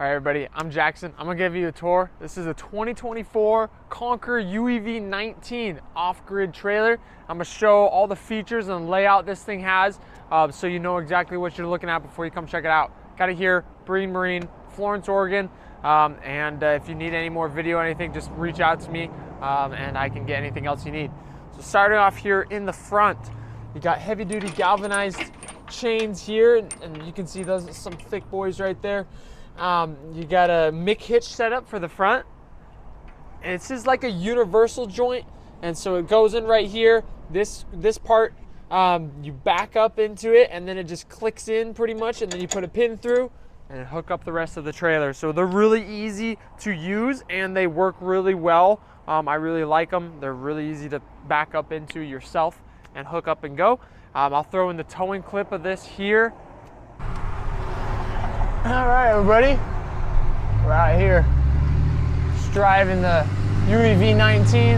All right, everybody, I'm Jackson. I'm gonna give you a tour. This is a 2024 Conqueror UEV-19 off-grid trailer. I'm gonna show all the features and layout this thing has, so you know exactly what you're looking at before you come check it out. Got it here, Breeden Marine, Florence, Oregon. If you need any more video or anything, just reach out to me and I can get anything else you need. So starting off here in the front, you got heavy-duty galvanized chains here, and you can see those are some thick boys right there. You got a Mick hitch setup for the front. And it's just like a universal joint, and so it goes in right here. This part, you back up into it, and then it just clicks in pretty much, and then you put a pin through and hook up the rest of the trailer. So they're really easy to use, and they work really well. I really like them. They're really easy to back up into yourself and hook up and go. I'll throw in the towing clip of this here. All right, everybody, we're out here just driving the UEV-19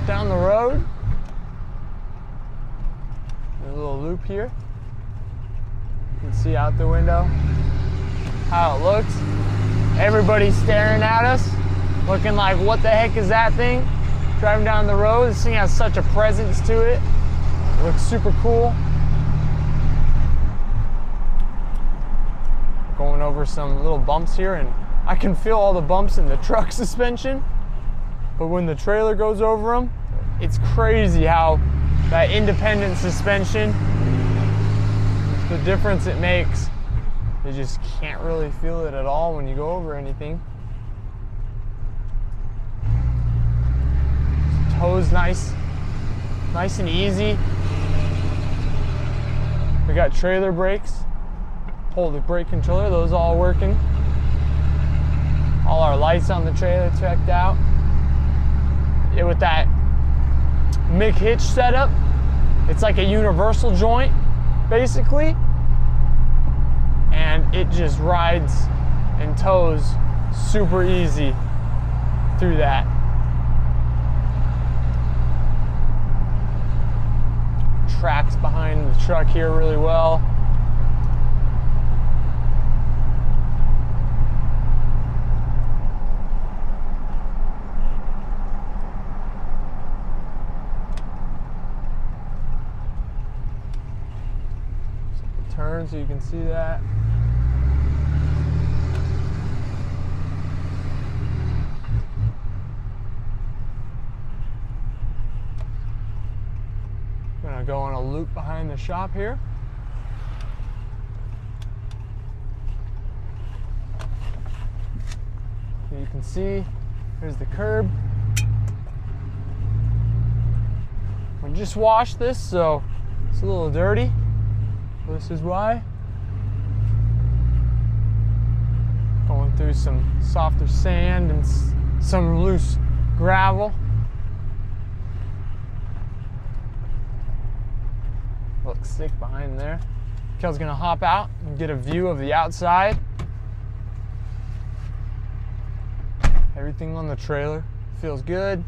down the road. There's a little loop here. You can see out the window how it looks. Everybody's staring at us, looking like, what the heck is that thing? Driving down the road, this thing has such a presence to it. It looks super cool. Going over some little bumps here, and I can feel all the bumps in the truck suspension, but when the trailer goes over them, it's crazy how that independent suspension, the difference it makes. You just can't really feel it at all when you go over anything. Toes nice and easy. We got trailer brakes. Hold the brake controller, those all working. All our lights on the trailer checked out. Yeah, with that Mick hitch setup, it's like a universal joint, basically. And it just rides and tows super easy through that. Tracks behind the truck here really well. Turn so you can see that. I'm gonna go on a loop behind the shop here. So you can see there's the curb. We just washed this, so it's a little dirty. This is why. Going through some softer sand and some loose gravel. Looks sick behind there. Kel's gonna hop out and get a view of the outside. Everything on the trailer feels good.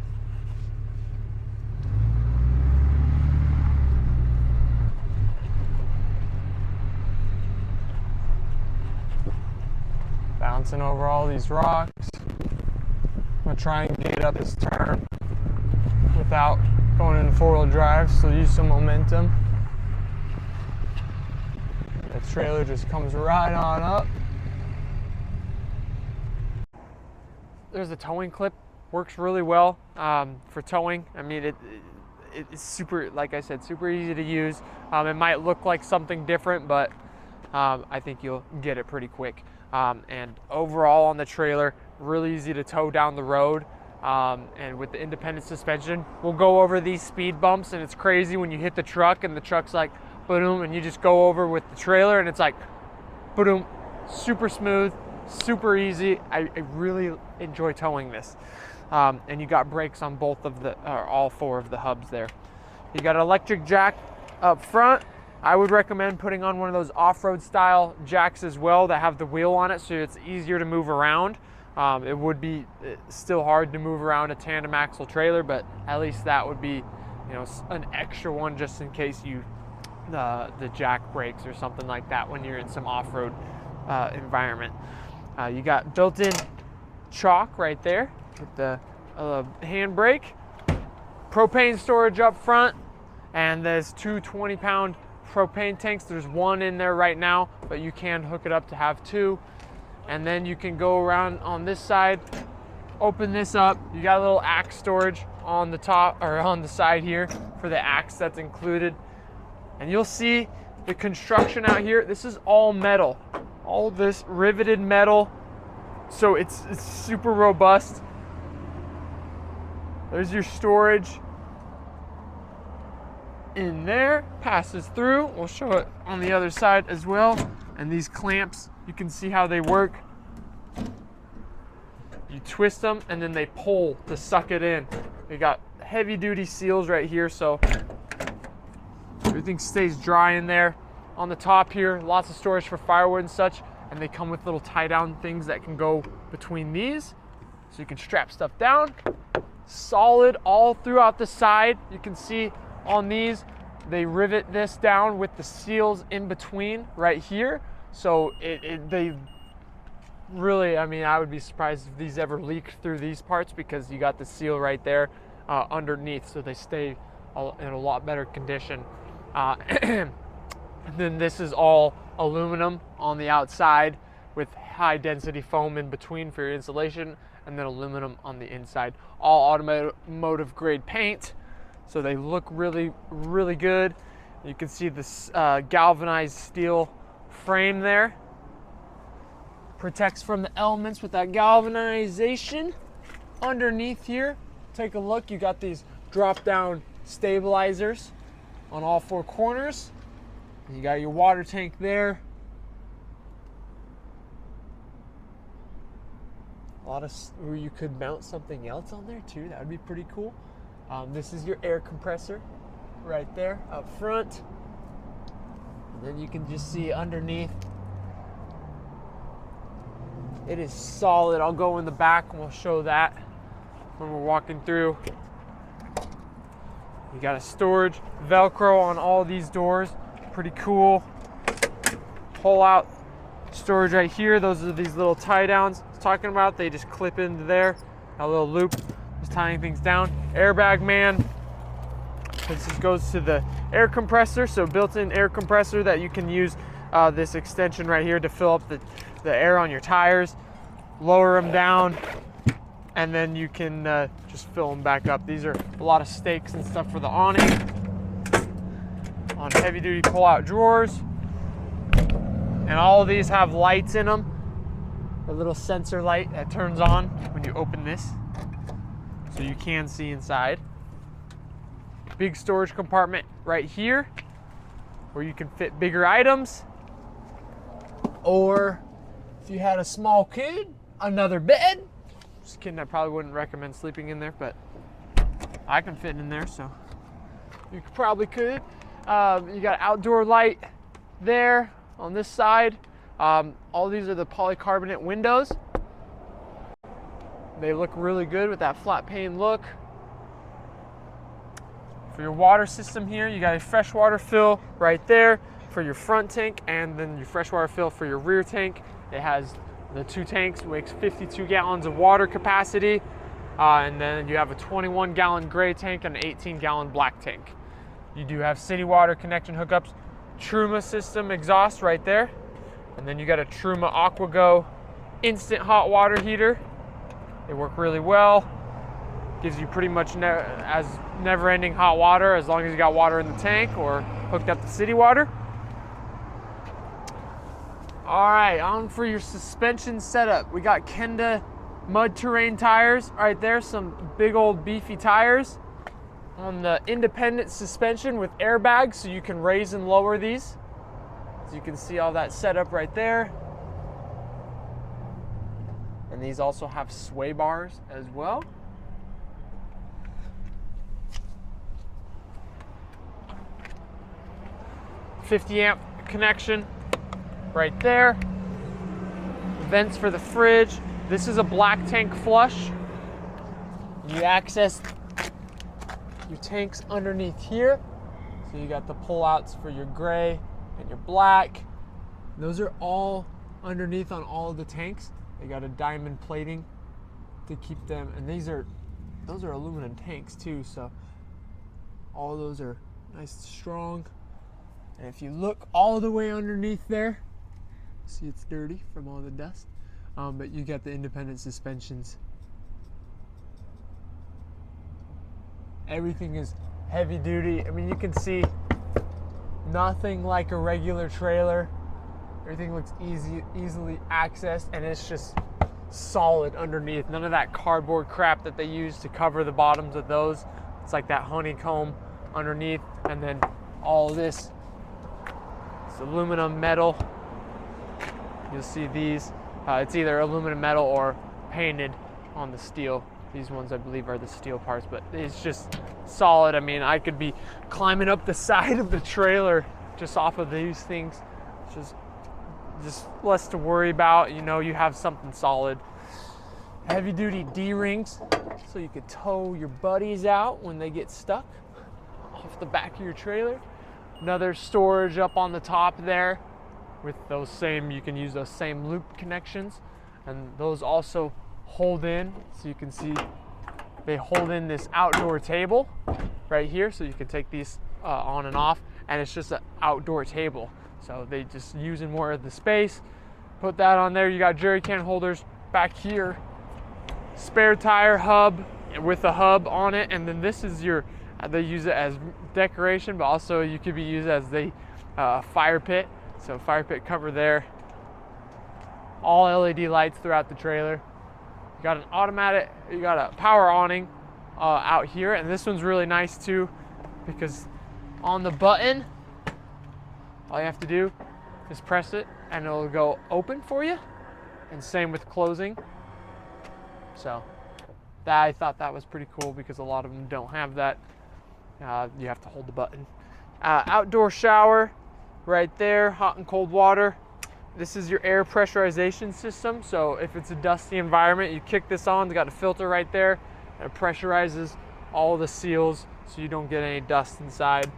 Bouncing over all these rocks. I'm gonna try and get up this turn without going into four-wheel drive, so use some momentum. The trailer just comes right on up. There's a towing clip, works really well for towing. I mean, it's super, like I said, super easy to use. It might look like something different, but I think you'll get it pretty quick. And overall on the trailer, really easy to tow down the road. And with the independent suspension, we'll go over these speed bumps, and it's crazy when you hit the truck and the truck's like, boom, and you just go over with the trailer and it's like, boom, super smooth, super easy. I really enjoy towing this. And you got brakes on both of the, all four of the hubs there. You got an electric jack up front. I would recommend putting on one of those off-road style jacks as well that have the wheel on it, so it's easier to move around. It would be still hard to move around a tandem axle trailer, but at least that would be, you know, an extra one just in case you the jack breaks or something like that when you're in some off-road environment. You got built-in chalk right there with the handbrake, propane storage up front, and there's two 20-pound propane tanks. There's one in there right now, but you can hook it up to have two. And then you can go around on this side, open this up. You got a little axe storage on the top or on the side here for the axe that's included. And you'll see the construction out here. This is all metal, all this riveted metal. So it's super robust. There's your storage in there, passes through. We'll show it on the other side as well. And these clamps, you can see how they work. You twist them and then they pull to suck it in. We got heavy duty seals right here, so everything stays dry in there. On the top here, lots of storage for firewood and such, and they come with little tie down things that can go between these, so you can strap stuff down. Solid all throughout the side. You can see on these, they rivet this down with the seals in between right here. So they really, I mean, I would be surprised if these ever leaked through these parts, because you got the seal right there underneath, so they stay in a lot better condition. And then this is all aluminum on the outside with high density foam in between for your insulation, and then aluminum on the inside. All automotive grade paint, so they look really, really good. You can see this galvanized steel frame there. Protects from the elements with that galvanization. Underneath here, take a look, you got these drop down stabilizers on all four corners. You got your water tank there. A lot of, or you could mount something else on there too. That would be pretty cool. This is your air compressor right there up front. And then you can just see underneath. It is solid. I'll go in the back and we'll show that when we're walking through. You got a storage Velcro on all these doors. Pretty cool. Pull out storage right here. Those are these little tie downs I was talking about. They just clip into there. A little loop just tying things down. Airbag man. This just goes to the air compressor. So built-in air compressor that you can use this extension right here to fill up the air on your tires. Lower them down, and then you can just fill them back up. These are a lot of stakes and stuff for the awning. On heavy duty pull out drawers. And all of these have lights in them. A little sensor light that turns on when you open this, so you can see inside. Big storage compartment right here where you can fit bigger items. Or if you had a small kid, another bed. Just kidding, I probably wouldn't recommend sleeping in there, but I can fit in there, so you probably could. You got outdoor light there on this side. All these are the polycarbonate windows. They look really good with that flat pane look. For your water system here, you got a freshwater fill right there for your front tank, and then your freshwater fill for your rear tank. It has the two tanks, makes 52 gallons of water capacity, and then you have a 21-gallon gray tank and an 18-gallon black tank. You do have city water connection hookups, Truma system exhaust right there, and then you got a Truma AquaGo instant hot water heater. They work really well. Gives you pretty much never-ending hot water as long as you got water in the tank or hooked up to city water. All right, on for your suspension setup. We got Kenda mud terrain tires right there, some big old beefy tires. On the independent suspension with airbags, so you can raise and lower these. So you can see all that setup right there. And these also have sway bars as well. .50 amp connection right there. Vents for the fridge. This is a black tank flush. You access your tanks underneath here. So you got the pull-outs for your gray and your black. Those are all underneath on all of the tanks. They got a diamond plating to keep them, and those are aluminum tanks too, so all those are nice and strong. And if you look all the way underneath there, see it's dirty from all the dust, but you got the independent suspensions. Everything is heavy duty. I mean, you can see nothing like a regular trailer. Everything looks easily accessed, and it's just solid underneath. None of that cardboard crap that they use to cover the bottoms of those. It's like that honeycomb underneath, and then all this is aluminum metal. You'll see these. It's either aluminum metal or painted on the steel. These ones, I believe, are the steel parts, but it's just solid. I mean, I could be climbing up the side of the trailer just off of these things. It's just less to worry about. You know, you have something solid. Heavy duty D-rings, so you could tow your buddies out when they get stuck off the back of your trailer. Another storage up on the top there with those same, you can use those same loop connections, and those also hold in, so you can see they hold in this outdoor table right here, so you can take these on and off, and it's just an outdoor table. So they just using more of the space. Put that on there. You got jerry can holders back here, spare tire hub with a hub on it, and then this is your, they use it as decoration, but also you could be used as the fire pit. So fire pit cover there. All LED lights throughout the trailer. You got an automatic, you got a power awning out here, and this one's really nice too, because on the button, all you have to do is press it and it'll go open for you, and same with closing. So that, I thought that was pretty cool because a lot of them don't have that. You have to hold the button. Outdoor shower right there, hot and cold water. This is your air pressurization system. So if it's a dusty environment, you kick this on, it's got a filter right there, and it pressurizes all the seals so you don't get any dust inside.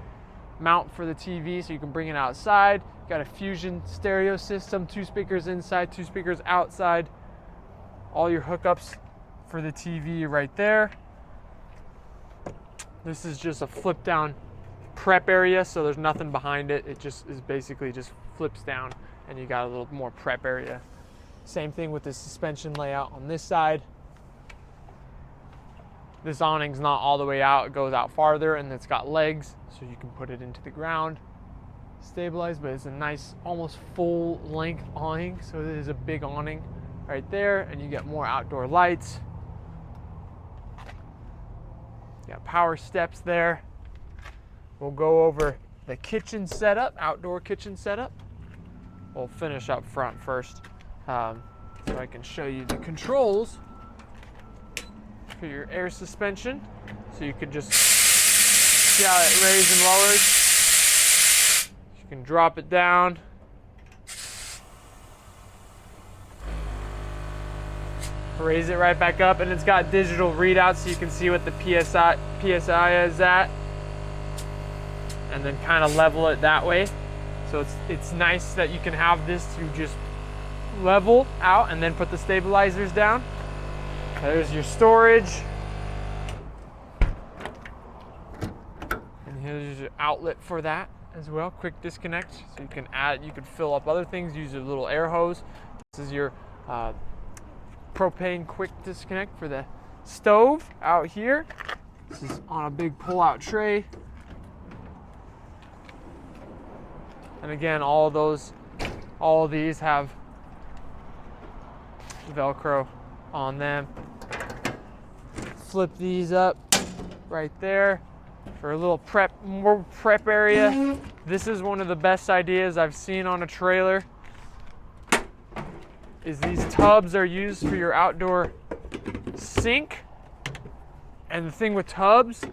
Mount for the TV so you can bring it outside. Got a Fusion stereo system, 2 speakers inside, 2 speakers outside. All your hookups for the TV right there. This is just a flip down prep area, so there's nothing behind it. It just is basically just flips down, and you got a little more prep area. Same thing with the suspension layout on this side. This awning's not all the way out, it goes out farther, and it's got legs, so you can put it into the ground, stabilized, but it's a nice, almost full length awning, so it is a big awning right there, and you get more outdoor lights. You got power steps there. We'll go over the kitchen setup, outdoor kitchen setup. We'll finish up front first, so I can show you the controls for your air suspension. So you could just see how it raises and lowers. You can drop it down. Raise it right back up, and it's got digital readouts so you can see what the PSI is at, and then kind of level it that way. So it's nice that you can have this to just level out and then put the stabilizers down. There's your storage. And here's your outlet for that as well. Quick disconnect. So you can add, you could fill up other things, use a little air hose. This is your propane quick disconnect for the stove out here. This is on a big pull-out tray. And again, all of these have Velcro on them. Flip these up right there for a little more prep area. This is one of the best ideas I've seen on a trailer. Is these tubs are used for your outdoor sink. And the thing with tubs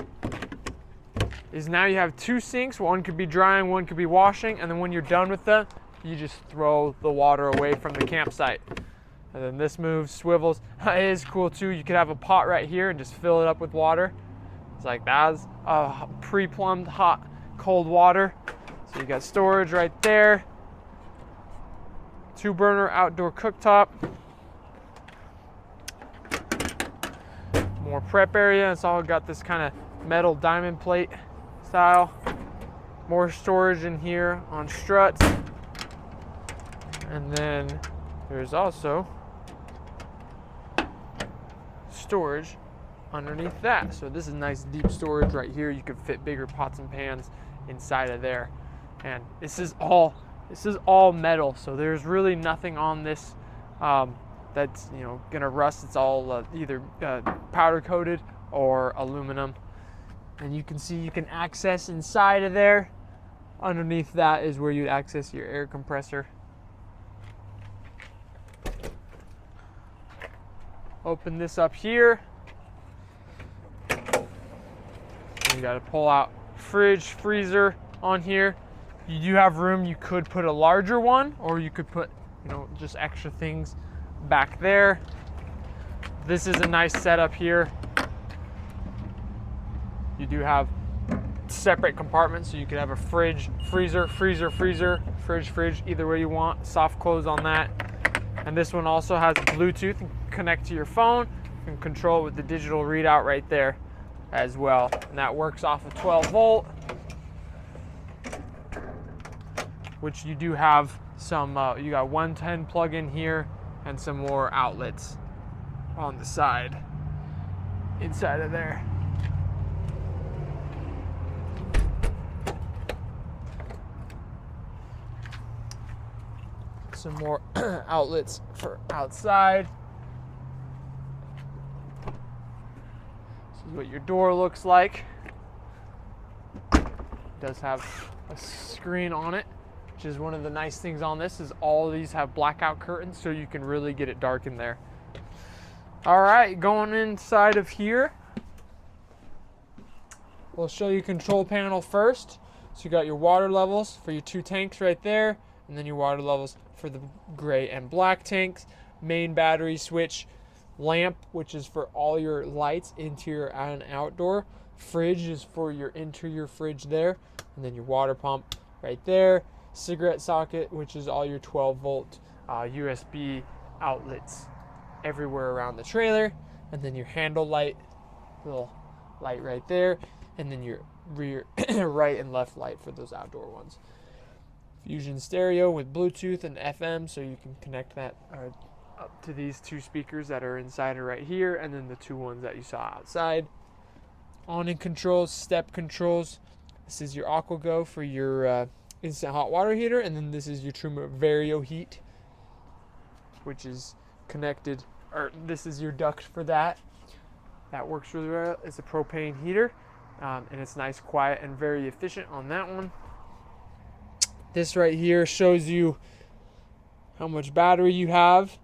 is now you have 2 sinks. One could be drying, one could be washing, and then when you're done with them, you just throw the water away from the campsite. And then this moves, swivels. It is cool too. You could have a pot right here and just fill it up with water. It's like that's pre-plumbed hot, cold water. So you got storage right there. 2-burner outdoor cooktop. more prep area. It's all got this kind of metal diamond plate style. More storage in here on struts. And then there's also storage underneath that. So this is nice deep storage right here. You can fit bigger pots and pans inside of there. And this is all metal, so there's really nothing on this that's gonna rust. It's all either powder coated or aluminum. And you can see you can access inside of there. Underneath that is where you access your air compressor. Open this up here. You got to pull out fridge, freezer on here. You do have room. You could put a larger one, or you could put, just extra things back there. This is a nice setup here. You do have separate compartments, so you could have a fridge, freezer, fridge, either way you want. Soft close on that. And this one also has Bluetooth and connect to your phone. You can control it with the digital readout right there as well. And that works off of 12 volt, which you do have some, you got 110 plug in here and some more outlets on the side, inside of there. Some more outlets for outside. This is what your door looks like. It does have a screen on it, which is one of the nice things on this, is all of these have blackout curtains, so you can really get it dark in there. All right, going inside of here, we'll show you control panel first. So you got your water levels for your 2 tanks right there, and then your water levels for the gray and black tanks. Main battery switch, lamp, which is for all your lights, interior and outdoor. Fridge is for your interior fridge there, and then your water pump right there. Cigarette socket, which is all your 12 volt USB outlets everywhere around the trailer, and then your handle light, little light right there, and then your rear right and left light for those outdoor ones. Fusion stereo with Bluetooth and FM, so you can connect that up to these 2 speakers that are inside of right here, and then the 2 ones that you saw outside. Awning controls, step controls. This is your AquaGo for your instant hot water heater, and then this is your Truma Vario Heat, which is connected, or this is your duct for that. That works really well. It's a propane heater, and it's nice, quiet, and very efficient on that one. This right here shows you how much battery you have,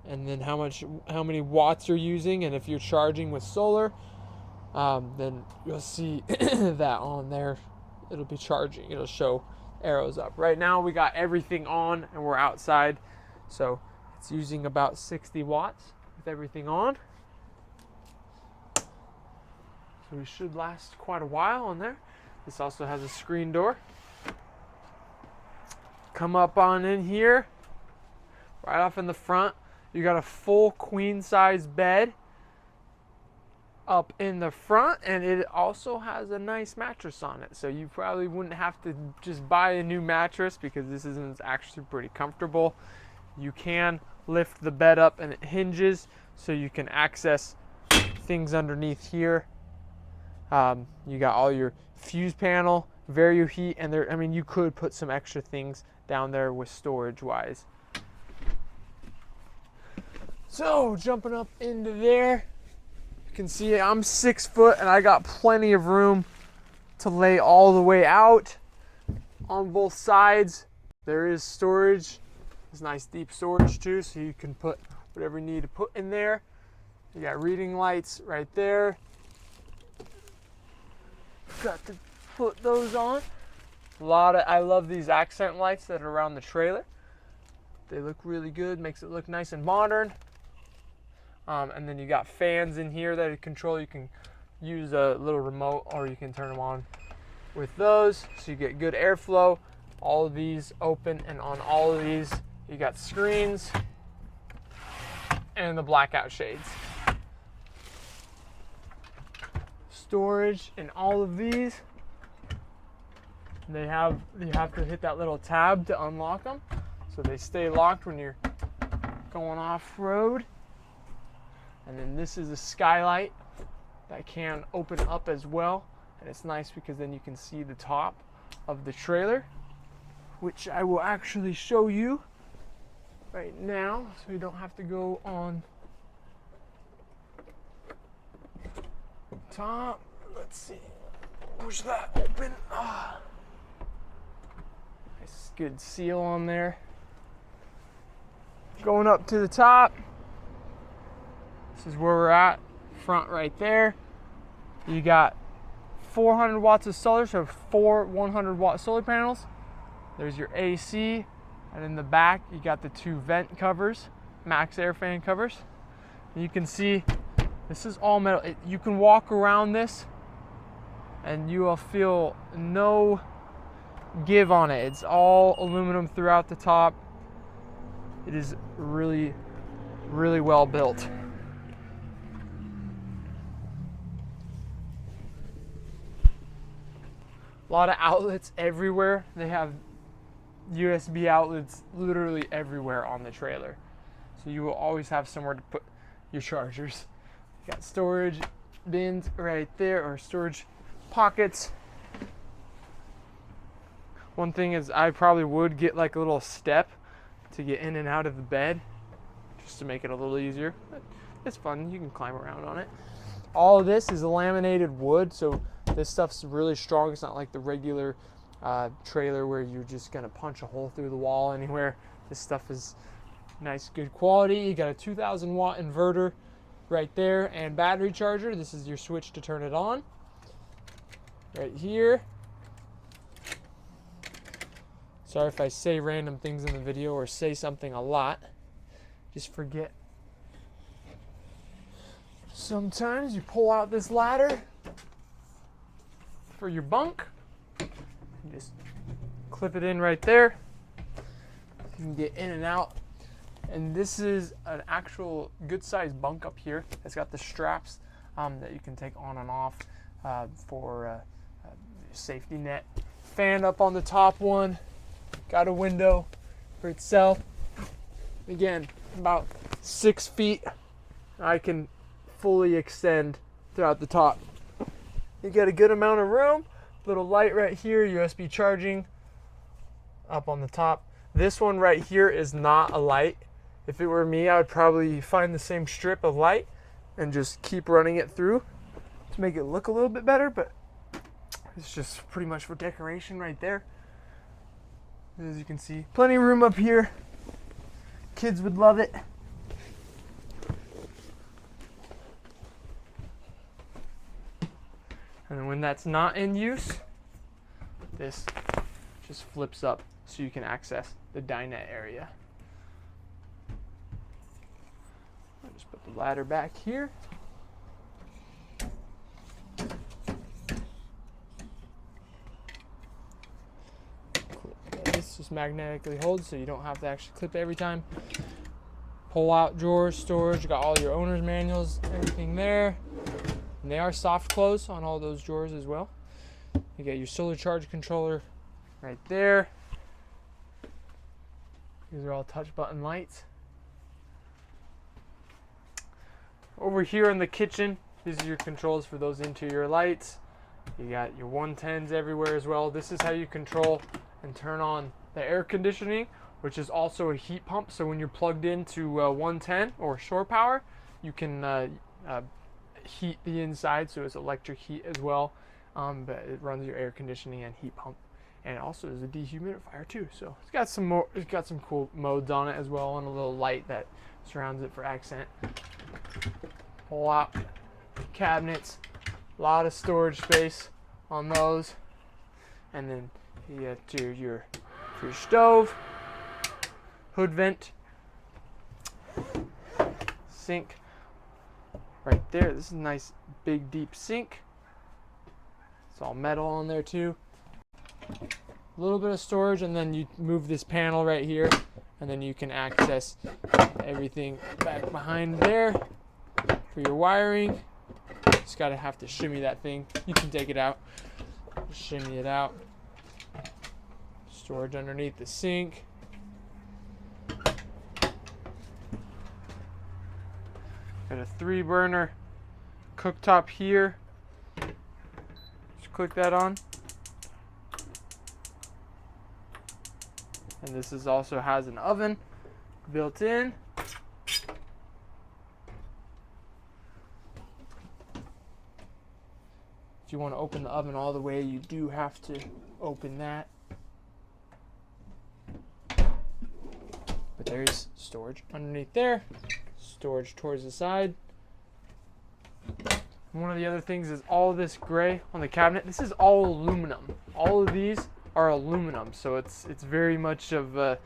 and then how many watts you're using, and if you're charging with solar, then you'll see that on there. It'll be charging. It'll show arrows up. Right now we got everything on and we're outside, so it's using about 60 watts with everything on. So we should last quite a while on there. This also has a screen door. Come up on in here, right off in the front, you got a full queen size bed up in the front, and it also has a nice mattress on it. So you probably wouldn't have to just buy a new mattress, because this is actually pretty comfortable. You can lift the bed up and it hinges, so you can access things underneath here. You got all your fuse panel, Vario Heat, and there, you could put some extra things down there with storage wise. So jumping up into there, you can see I'm 6 foot and I got plenty of room to lay all the way out on both sides. There is storage. There's nice deep storage too, so you can put whatever you need to put in there. You got reading lights right there. Got to put those on. I love these accent lights that are around the trailer. They look really good, makes it look nice and modern. And then you got fans in here that you control. You can use a little remote, or you can turn them on with those, so you get good airflow. All of these open, and on all of these you got screens and the blackout shades. storage in all of these. You have to hit that little tab to unlock them, so they stay locked when you're going off-road. And then this is a skylight that can open up as well, and it's nice because then you can see the top of the trailer, which I will actually show you right now, so you don't have to go on top. Let's see, push that open. Nice, good seal on there. Going up to the top, this is where we're at, front right there. You got 400 watts of solar, so 4 100-watt solar panels. There's your AC, and in the back you got the 2 vent covers, max air fan covers. And you can see this is all metal. You can walk around this and you will feel no give on it. It's all aluminum throughout the top. It is really, really well built. A lot of outlets everywhere. They have USB outlets literally everywhere on the trailer. So you will always have somewhere to put your chargers. You got storage bins right there, or storage pockets. One thing is, I probably would get like a little step to get in and out of the bed, just to make it a little easier. But it's fun, you can climb around on it. All of this is laminated wood, so this stuff's really strong. It's not like the regular trailer where you're just gonna punch a hole through the wall anywhere. This stuff is nice, good quality. You got a 2,000 watt inverter right there and battery charger. This is your switch to turn it on right here. Sorry if I say random things in the video or say something a lot. Just forget. Sometimes you pull out this ladder for your bunk. You just clip it in right there. You can get in and out. And this is an actual good sized bunk up here. It's got the straps that you can take on and off for safety net. Fan up on the top one. Got a window for itself. Again, about 6 feet. I can fully extend throughout the top. You get a good amount of room. Little light right here, USB charging up on the top. This one right here is not a light. If it were me, I would probably find the same strip of light and just keep running it through to make it look a little bit better, but it's just pretty much for decoration right there. As you can see, plenty of room up here. Kids would love it. And then when that's not in use, this just flips up so you can access the dinette area. I'll just put the ladder back here. This just magnetically holds, so you don't have to actually clip it every time. Pull out drawers, storage. You got all your owner's manuals, everything there. And they are soft close on all those drawers as well. You got your solar charge controller right there. These are all touch button lights. Over here in the kitchen, these are your controls for those interior lights. You got your 110s everywhere as well. This is how you control and turn on the air conditioning, which is also a heat pump. So when you're plugged into 110 or shore power, you can heat the inside, so it's electric heat as well. But it runs your air conditioning and heat pump, and it also is a dehumidifier too. So it's got some more. It's got some cool modes on it as well, and a little light that surrounds it for accent. Pull out cabinets, a lot of storage space on those, and then you get your stove, hood vent, sink right there. This is a nice big deep sink. It's all metal on there too. A little bit of storage, and then you move this panel right here, and then you can access everything back behind there for your wiring. Just gotta have to shimmy that thing. You can take it out, shimmy it out. Storage underneath the sink. Got a 3-burner cooktop here. Just click that on. And this is also has an oven built in. If you want to open the oven all the way, you do have to open that. But there's storage underneath there. Storage towards the side. One of the other things is all this gray on the cabinet. This is all aluminum. All of these are aluminum, so it's very much of a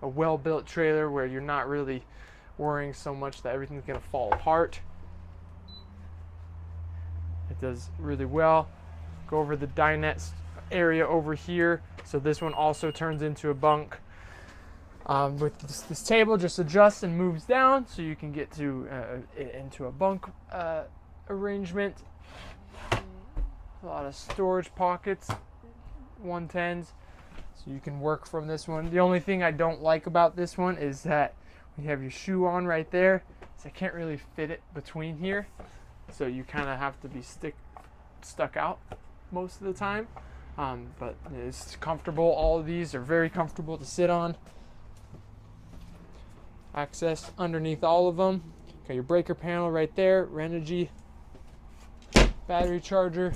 well-built trailer where you're not really worrying so much that everything's gonna fall apart. It does really well. Go over the dinette area over here. So this one also turns into a bunk. With this table just adjusts and moves down, so you can get to into a bunk arrangement. A lot of storage pockets, 110s, so you can work from this one. The only thing I don't like about this one is that you have your shoe on right there, so I can't really fit it between here. So you kind of have to be stuck out most of the time. But it's comfortable. All of these are very comfortable to sit on. Access underneath all of them. Got your breaker panel right there. Renogy battery charger.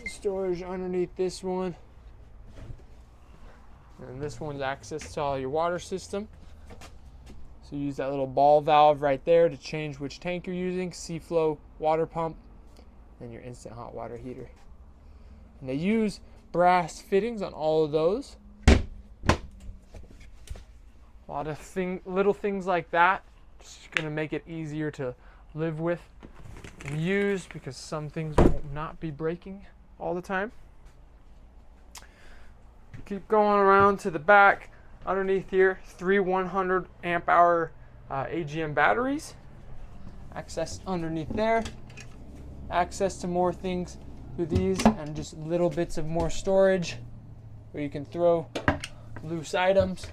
Storage underneath this one. And this one's access to all your water system. So you use that little ball valve right there to change which tank you're using. Seaflow water pump. And your instant hot water heater. And they use brass fittings on all of those. A lot of little things like that. Just going to make it easier to live with and use, because some things will not be breaking all the time. Keep going around to the back. Underneath here, 3 100 amp hour AGM batteries. Access underneath there. Access to more things through these, and just little bits of more storage where you can throw loose items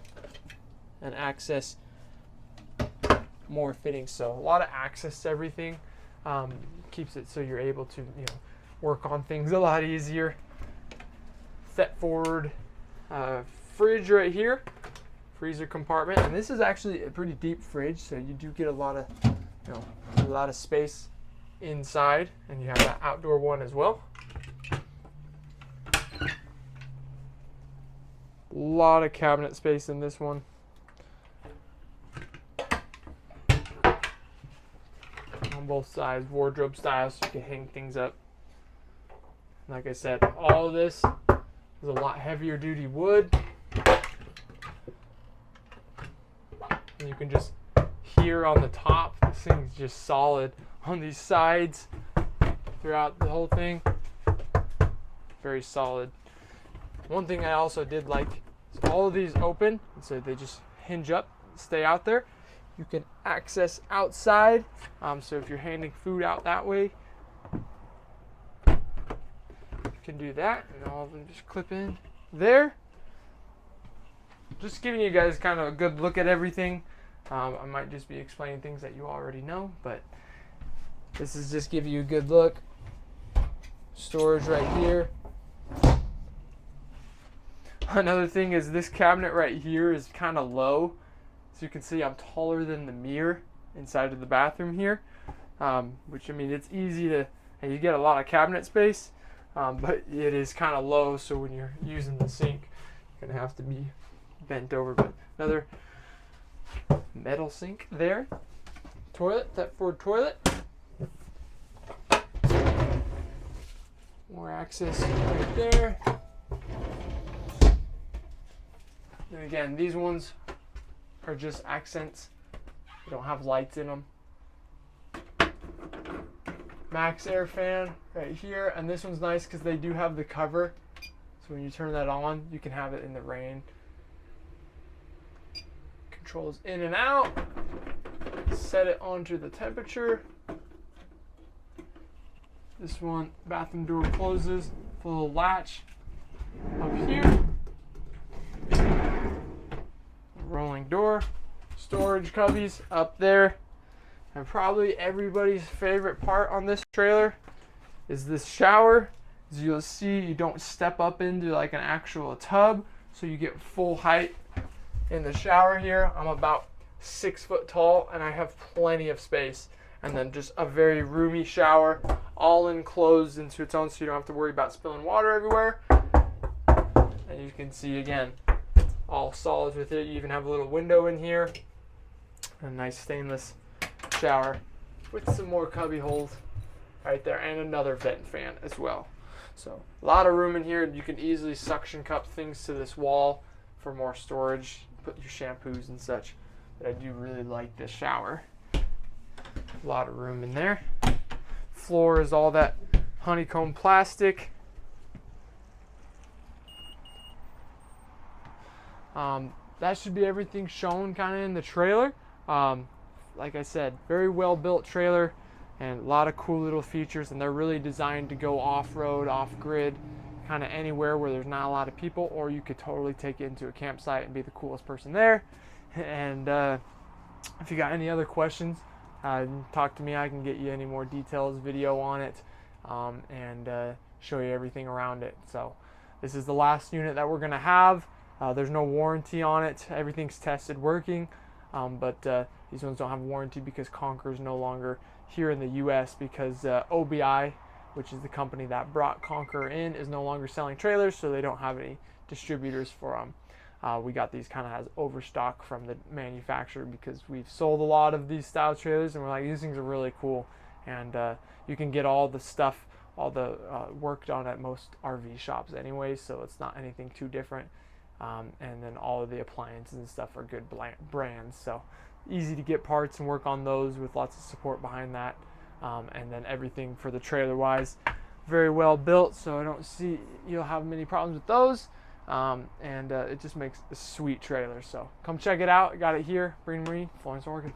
and access more fittings. So a lot of access to everything. Keeps it so you're able to work on things a lot easier. Set forward fridge right here, freezer compartment, and this is actually a pretty deep fridge, so you do get a lot of space inside, and you have that outdoor one as well. A lot of cabinet space in this one. On both sides, wardrobe style, so you can hang things up. Like I said, all of this is a lot heavier duty wood. And you can just hear on the top, this thing's just solid. On these sides, throughout the whole thing, very solid. One thing I also did like is all of these open, so they just hinge up, stay out there. You can access outside, so if you're handing food out that way, you can do that, and all of them just clip in there. Just giving you guys kind of a good look at everything. I might just be explaining things that you already know, but this is just give you a good look. Storage right here. Another thing is this cabinet right here is kind of low. So you can see I'm taller than the mirror inside of the bathroom here. Which, I mean, it's easy to, and you get a lot of cabinet space, but it is kind of low, so when you're using the sink, you're going to have to be bent over. But another metal sink there. Toilet, step forward toilet. More access right there. And again, these ones are just accents. They don't have lights in them. Max air fan right here, and this one's nice because they do have the cover, so when you turn that on, you can have it in the rain. Controls in and out. set it onto the temperature. This one, bathroom door closes, little latch up here. Rolling door, storage cubbies up there. And probably everybody's favorite part on this trailer is this shower. As you'll see, you don't step up into like an actual tub, so you get full height in the shower here. I'm about 6 foot tall and I have plenty of space. And then just a very roomy shower, all enclosed into its own, so you don't have to worry about spilling water everywhere. And you can see again, all solid with it. You even have a little window in here. A nice stainless shower with some more cubby holes right there, and another vent fan as well. So a lot of room in here. You can easily suction cup things to this wall for more storage, put your shampoos and such. But I do really like this shower. A lot of room in there. Floor is all that honeycomb plastic. That should be everything shown kind of in the trailer. Like I said, very well built trailer and a lot of cool little features, and they're really designed to go off-road, off-grid, kind of anywhere where there's not a lot of people, or you could totally take it into a campsite and be the coolest person there. And if you got any other questions, talk to me. I can get you any more details, video on it, and show you everything around it. So this is the last unit that we're going to have. There's no warranty on it. Everything's tested working, but these ones don't have a warranty because Conqueror is no longer here in the U.S. because OBI, which is the company that brought Conqueror in, is no longer selling trailers, so they don't have any distributors for them. We got these kind of as overstock from the manufacturer because we've sold a lot of these style trailers, and we're like, these things are really cool, and you can get all the stuff, all the work done at most RV shops anyway, so it's not anything too different. And then all of the appliances and stuff are good brands, so easy to get parts and work on those with lots of support behind that. And then everything for the trailer wise, very well built, so I don't see you'll have many problems with those. And it just makes a sweet trailer, so come check it out. I got it here, Green Marine, Florence, Oregon.